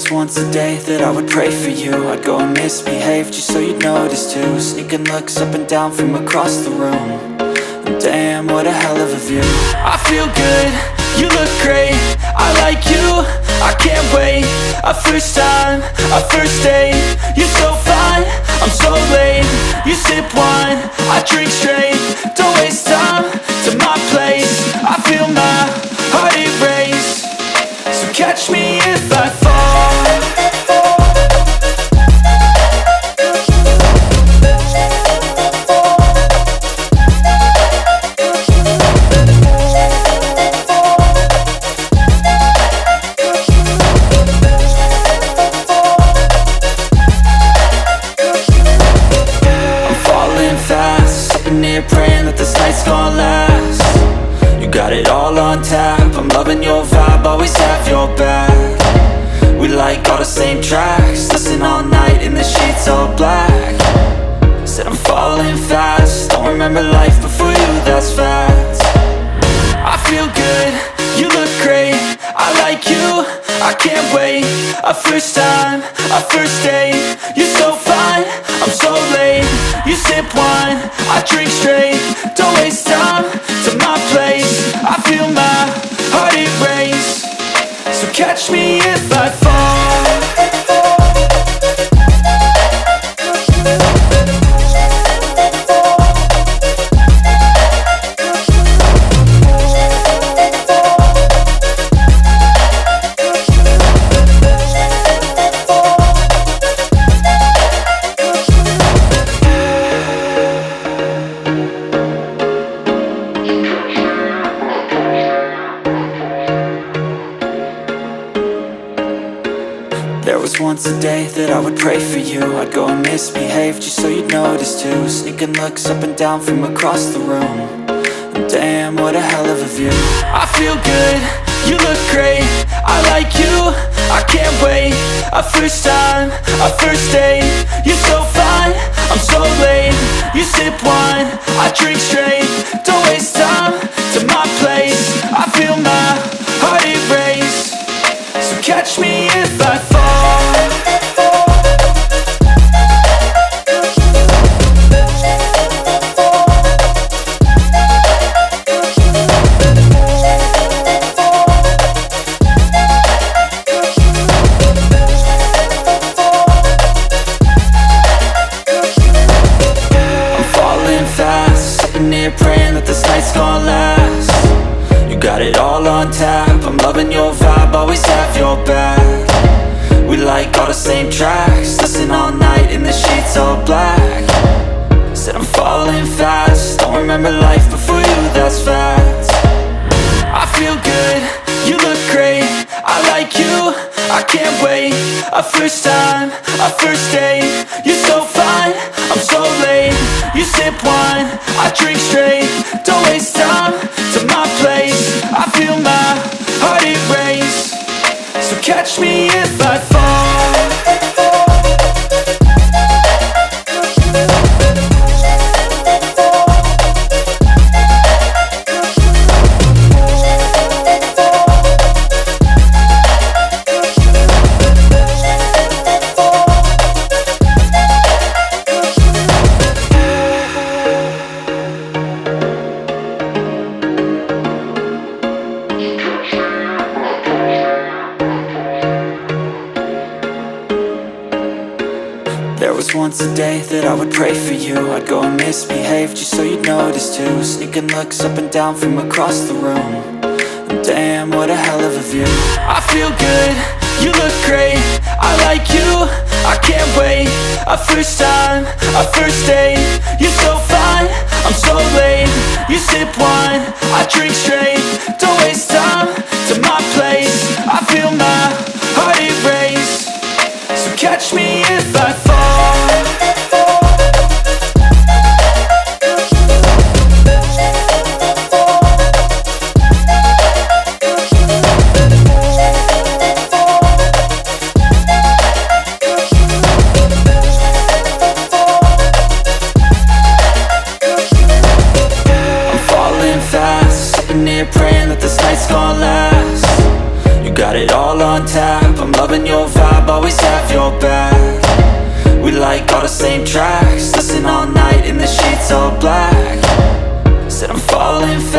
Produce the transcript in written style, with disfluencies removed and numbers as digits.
was once a day that I would pray for you. I'd go and misbehave just so you'd notice too. Sneaking looks up and down from across the room. And damn, what a hell of a view. I feel good, you look great, I like you, I can't wait. A first time, a first date, you're so fine, I'm so late. You sip wine, I drink straight, don't waste time to my place. I feel my heart erase, so catch me if I fall. Praying that this night's gonna last. You got it all on tap, I'm loving your vibe, always have your back. We like all the same tracks, listen all night in the sheets all black. Said I'm falling fast, don't remember life before you, that's fact. I feel good, you look great, I like you, I can't wait. A first time, a first date, you're so fine, I'm so late. You sip wine, I drink straight, don't waste time to my place. I feel my heart erase, so catch me if I fall. There was once a day that I would pray for you. I'd go and misbehave just so you'd notice too. Sneaking looks up and down from across the room. And damn, what a hell of a view. I feel good, you look great, I like you, I can't wait. A first time, a first date, you're so fine, I'm so late. You sip wine, I drink straight, don't waste time to my place. I feel my heart erase, so catch me if I fall. Praying that this night's gonna last. You got it all on tap, I'm loving your vibe, always have your back. We like all the same tracks, listen all night in the sheets all black. Said I'm falling fast, don't remember life before you, that's fact. I feel good, you look great, I like you, I can't wait. A first time, a first date, you're so fine, I'm so late. You sip wine, I drink straight, don't waste time to my place. I feel my heart erase, so catch me if I fall. There was once a day that I would pray for you. I'd go and misbehave just so you'd notice too. Sneaking looks up and down from across the room. And damn, what a hell of a view. I feel good, you look great, I like you, I can't wait. A first time, a first date, you're so fine, I'm so late. You sip wine, I drink straight, don't waste time to my place. I feel my heart erase, so catch me if I fall. got it all on tap, I'm loving your vibe, always have your back. We like all the same tracks.